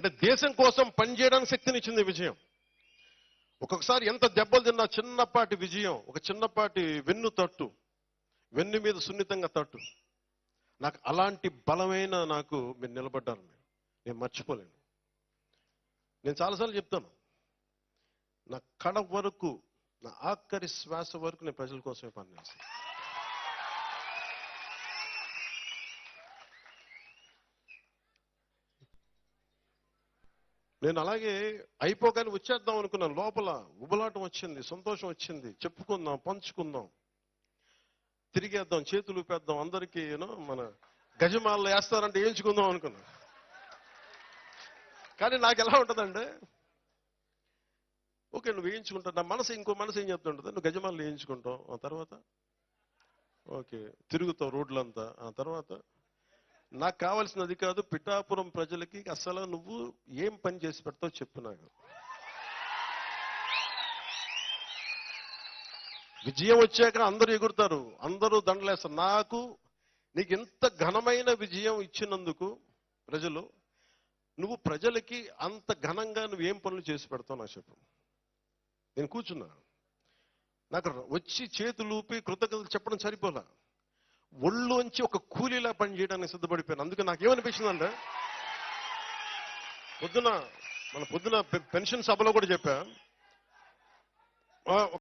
అంటే దేశం కోసం పనిచేయడానికి శక్తినిచ్చింది విజయం. ఒక్కొక్కసారి ఎంత దెబ్బలు తిన్నా చిన్నపాటి విజయం, ఒక చిన్నపాటి వెన్ను తట్టు, వెన్ను మీద సున్నితంగా తట్టు, నాకు అలాంటి బలమైన నాకు మీరు నిలబడ్డారు. నేను మర్చిపోలేను. నేను చాలాసార్లు చెప్తాను, నా కడ వరకు, నా ఆఖరి శ్వాస వరకు నేను ప్రజల కోసమే పనిచేస్తాను. నేను అలాగే అయిపోగానే వచ్చేద్దాం అనుకున్నాను. లోపల ఉబలాటం వచ్చింది, సంతోషం వచ్చింది, చెప్పుకుందాం, పంచుకుందాం, తిరిగేద్దాం, చేతులు ఊపేద్దాం, అందరికీ మన గజమాలలో వేస్తారంటే వేయించుకుందాం అనుకున్నాను. కానీ నాకు ఎలా ఉంటుందంటే, ఓకే నువ్వు వేయించుకుంటావు, నా మనసు ఇంకో మనసు ఏం చెప్తుంటుంది, నువ్వు గజమాలలో వేయించుకుంటావు, ఆ తర్వాత ఓకే తిరుగుతావు రోడ్లంతా, ఆ తర్వాత నాకు కావాల్సినది కాదు, పిఠాపురం ప్రజలకి అసలు నువ్వు ఏం పని చేసి పెడతావు చెప్పు. నాకు విజయం వచ్చాక అందరూ ఎగురుతారు, అందరూ దండలేస్తారు. నాకు నీకు ఇంత ఘనమైన విజయం ఇచ్చినందుకు ప్రజలు, నువ్వు ప్రజలకి అంత ఘనంగా నువ్వేం పనులు చేసి పెడతావు నాకు చెప్పు. నేను కూర్చున్నా, నాకు వచ్చి చేతులు ఊపి కృతజ్ఞతలు చెప్పడం సరిపోలా, ఒళ్ళోంచి ఒక కూలీలా పని చేయడానికి సిద్ధపడిపోయాను. అందుకే నాకేమనిపించిందంటే, పొద్దున పెన్షన్ సభలో కూడా చెప్పా,